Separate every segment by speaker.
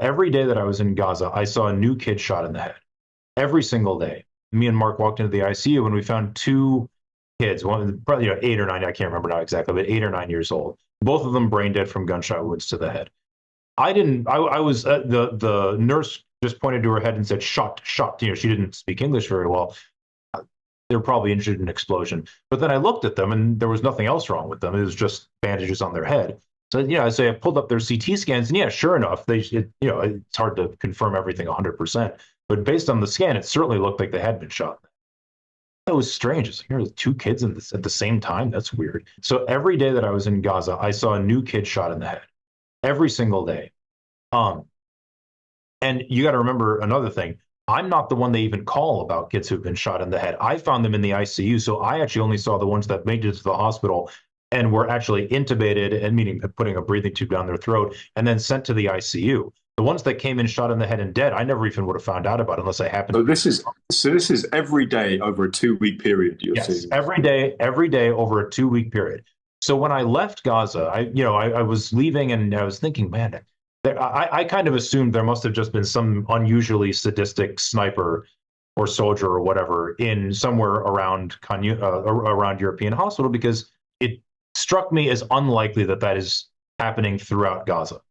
Speaker 1: every day that I was in Gaza, I saw a new kid shot in the head every single day. Me and Mark walked into the ICU and we found two kids, one probably 8 or 9, I can't remember now exactly, but 8 or 9 years old. Both of them brain dead from gunshot wounds to the head. I didn't. I was the nurse just pointed to her head and said shot, shot. She didn't speak English very well. They were probably injured in an explosion. But then I looked at them and there was nothing else wrong with them. It was just bandages on their head. So I pulled up their CT scans, and yeah, sure enough, it's hard to confirm everything 100%. But based on the scan, it certainly looked like they had been shot. That was strange. It's like, here's two kids at the same time. That's weird. So every day that I was in Gaza, I saw a new kid shot in the head every single day. Um, and you got to remember another thing. I'm not the one they even call about kids who've been shot in the head. I found them in the ICU, so I actually only saw the ones that made it to the hospital and were actually intubated, and meaning putting a breathing tube down their throat, and then sent to the ICU. The ones that came in shot in the head and dead, I never even would have found out about unless I happened.
Speaker 2: So this is every day over a 2 week period you're
Speaker 1: Yes,
Speaker 2: seeing.
Speaker 1: every day over a 2 week period. So when I left Gaza, I was leaving and I was thinking, man, I kind of assumed there must have just been some unusually sadistic sniper or soldier or whatever in somewhere around European hospital, because it struck me as unlikely that that is happening throughout Gaza.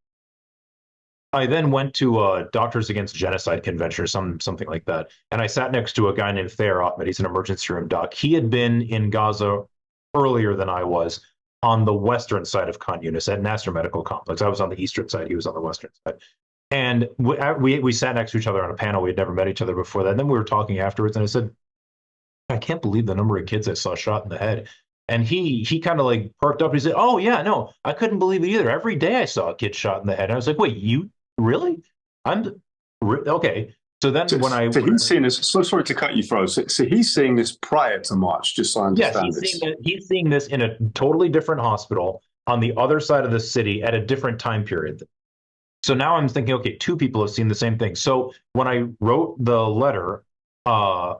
Speaker 1: I then went to a Doctors Against Genocide convention or something like that, and I sat next to a guy named Thayer Ahmed. He's an emergency room doc. He had been in Gaza earlier than I was, on the western side of Khan Yunis at Nasser Medical Complex. I was on the eastern side. He was on the western side. And we sat next to each other on a panel. We had never met each other before that. And then we were talking afterwards, and I said, I can't believe the number of kids I saw shot in the head. And he kind of like perked up. He said, oh, yeah, no, I couldn't believe it either. Every day I saw a kid shot in the head. And I was like, wait, you really? Okay. So then
Speaker 2: So,
Speaker 1: when I
Speaker 2: so he's seeing this. So sorry to cut you, Fro. So he's seeing this prior to March, just so I
Speaker 1: Yes,
Speaker 2: understand this.
Speaker 1: he's seeing this in a totally different hospital on the other side of the city at a different time period. So now I'm thinking, okay, two people have seen the same thing. So when I wrote the letter, I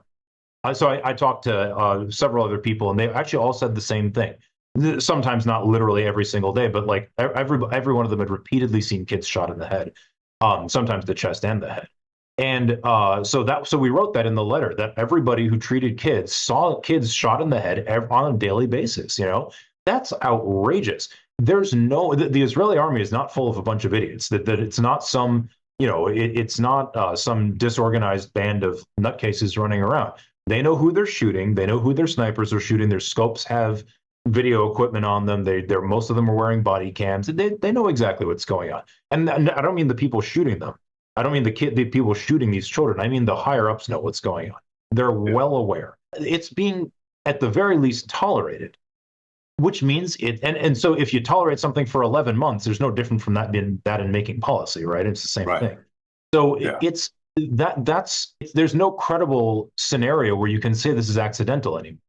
Speaker 1: talked to several other people, and they actually all said the same thing. Sometimes not literally every single day, but like every one of them had repeatedly seen kids shot in the head, sometimes the chest and the head. And so we wrote that in the letter, that everybody who treated kids saw kids shot in the head on a daily basis. That's outrageous. The Israeli army is not full of a bunch of idiots. That it's not some it's not some disorganized band of nutcases running around. They know who they're shooting. They know who their snipers are shooting. Their scopes have video equipment on them. They're most of them are wearing body cams. They know exactly what's going on. And I don't mean the people shooting them. I don't mean the people shooting these children. I mean the higher ups know what's going on. They're well aware. It's being, at the very least, tolerated, which means it. And so if you tolerate something for 11 months, there's no different from that in making policy, right? It's the same
Speaker 2: Right.
Speaker 1: thing. So
Speaker 2: Yeah.
Speaker 1: there's no credible scenario where you can say this is accidental anymore.